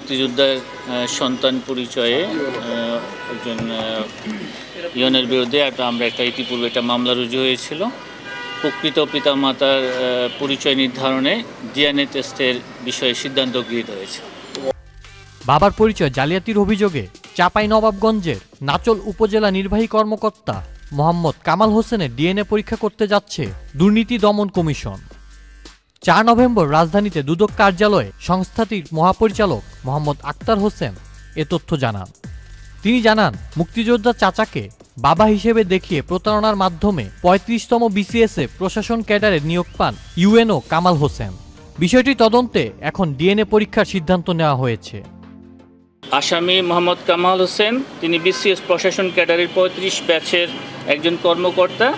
মুক্তিযোদ্ধার সন্তান পরিচয়ে একজন ইয়নের বিরুদ্ধে আমরা ইতিপূর্বে একটা মামলা রুজু হয়েছিল। প্রকৃত পিতামাতার পরিচয় নির্ধারণে ডিএনএ টেস্টের বিষয়ে সিদ্ধান্ত গৃহীত হয়েছে। বাবার পরিচয় জালিয়াতির অভিযোগে চাঁপাইনবাবগঞ্জের নাচল উপজেলা নির্বাহী কর্মকর্তা মোহাম্মদ কামাল হোসেনের ডিএনএ পরীক্ষা করতে যাচ্ছে দুর্নীতি দমন কমিশন। 4 নভেম্বর রাজধানীতে দুদক কার্যালয়ে সংস্থাটির মহাপরিচালক মোহাম্মদ আক্তার হোসেন এ তথ্য জানান। তিনি জানান, মুক্তিযোদ্ধা চাচাকে বাবা হিসেবে দেখিয়ে প্রতারণার মাধ্যমে 35তম বিসিএসএ প্রশাসন ক্যাডারে নিয়োগ পান ইউএনও কামাল হোসেন। বিষয়টি তদন্তে এখন ডিএনএ পরীক্ষার সিদ্ধান্ত নেওয়া হয়েছে। আসামি মোহাম্মদ কামাল হোসেন তিনি বিসিএস প্রশাসন ক্যাডারের 35 ব্যাচের একজন কর্মকর্তা।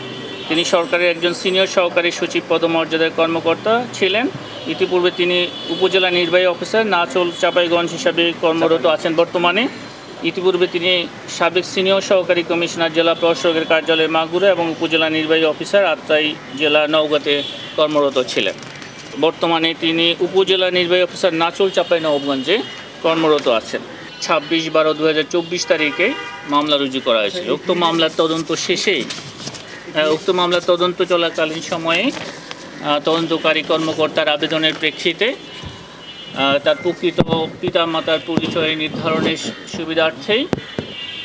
তিনি সরকারের একজন সিনিয়র সহকারী সচিব পদমর্যাদার কর্মকর্তা ছিলেন। ইতিপূর্বে তিনি উপজেলা নির্বাহী অফিসার নাচল চাঁপাইগঞ্জ হিসাবে কর্মরত আছেন বর্তমানে। ইতিপূর্বে তিনি সাবেক সিনিয়র সহকারী কমিশনার জেলা প্রশাসকের কার্যালয় মাগুরা এবং উপজেলা নির্বাহী অফিসার আত্রাই জেলা নওগাঁতে কর্মরত ছিলেন। বর্তমানে তিনি উপজেলা নির্বাহী অফিসার নাচল চাঁপাইনবাবগঞ্জে কর্মরত আছেন। 26/12/2024 তারিখে মামলা রুজু করা হয়েছিল। উক্ত মামলার তদন্ত চলাকালীন সময়ে তদন্তকারী কর্মকর্তার আবেদনের প্রেক্ষিতে তার প্রকৃত পিতামাতার পরিচয় নির্ধারণের সুবিধার্থেই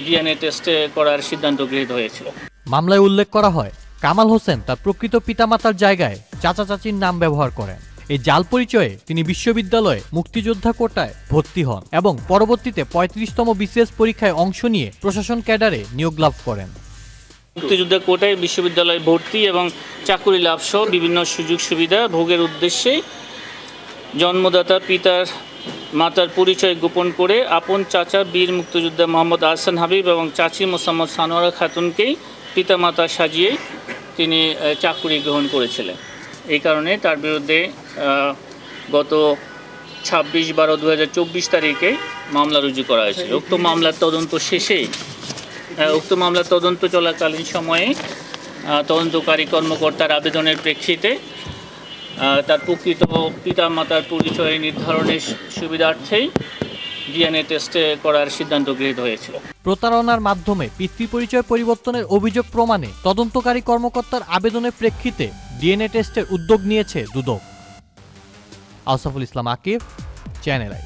ডিএনএ টেস্টে করার সিদ্ধান্ত গৃহীত হয়েছিল। মামলায় উল্লেখ করা হয়, কামাল হোসেন তার প্রকৃত পিতামাতার জায়গায় চাচা চাচির নাম ব্যবহার করেন। এই জাল পরিচয়ে তিনি বিশ্ববিদ্যালয়ে মুক্তিযোদ্ধা কোটায় ভর্তি হন এবং পরবর্তীতে 35তম বিসিএস পরীক্ষায় অংশ নিয়ে প্রশাসন ক্যাডারে নিয়োগ লাভ করেন। মুক্তিযোদ্ধা কোটায় বিশ্ববিদ্যালয়ে ভর্তি এবং চাকুরি লাভ সহ বিভিন্ন সুযোগ সুবিধা ভোগের উদ্দেশ্যে জন্মদাতা পিতার মাতার পরিচয় গোপন করে আপন চাচা বীর মুক্তিযোদ্ধা মোহাম্মদ আহসান হাবিব এবং চাচি মোসাম্মদ সানোয়ারা খাতুনকেই পিতামাতা সাজিয়ে তিনি চাকুরি গ্রহণ করেছিলেন। এই কারণে তার বিরুদ্ধে গত 26/12/2024 তারিখে মামলা রুজু করা হয়েছিল। উক্ত মামলার তদন্ত চলাকালীন সময়ে তদন্তকারী কর্মকর্তার আবেদনের প্রেক্ষিতে তার প্রকৃত পিতামাতার পরিচয় নির্ধারণের সুবিধার্থেই ডিএনএ টেস্টে করার সিদ্ধান্ত গৃহীত হয়েছিল। প্রতারণার মাধ্যমে পিতৃ পরিচয় পরিবর্তনের অভিযোগ প্রমাণে তদন্তকারী কর্মকর্তার আবেদনের প্রেক্ষিতে ডিএনএ টেস্টের উদ্যোগ নিয়েছে দুদক। আউসাফুল ইসলাম আকিব, চ্যানেল আই।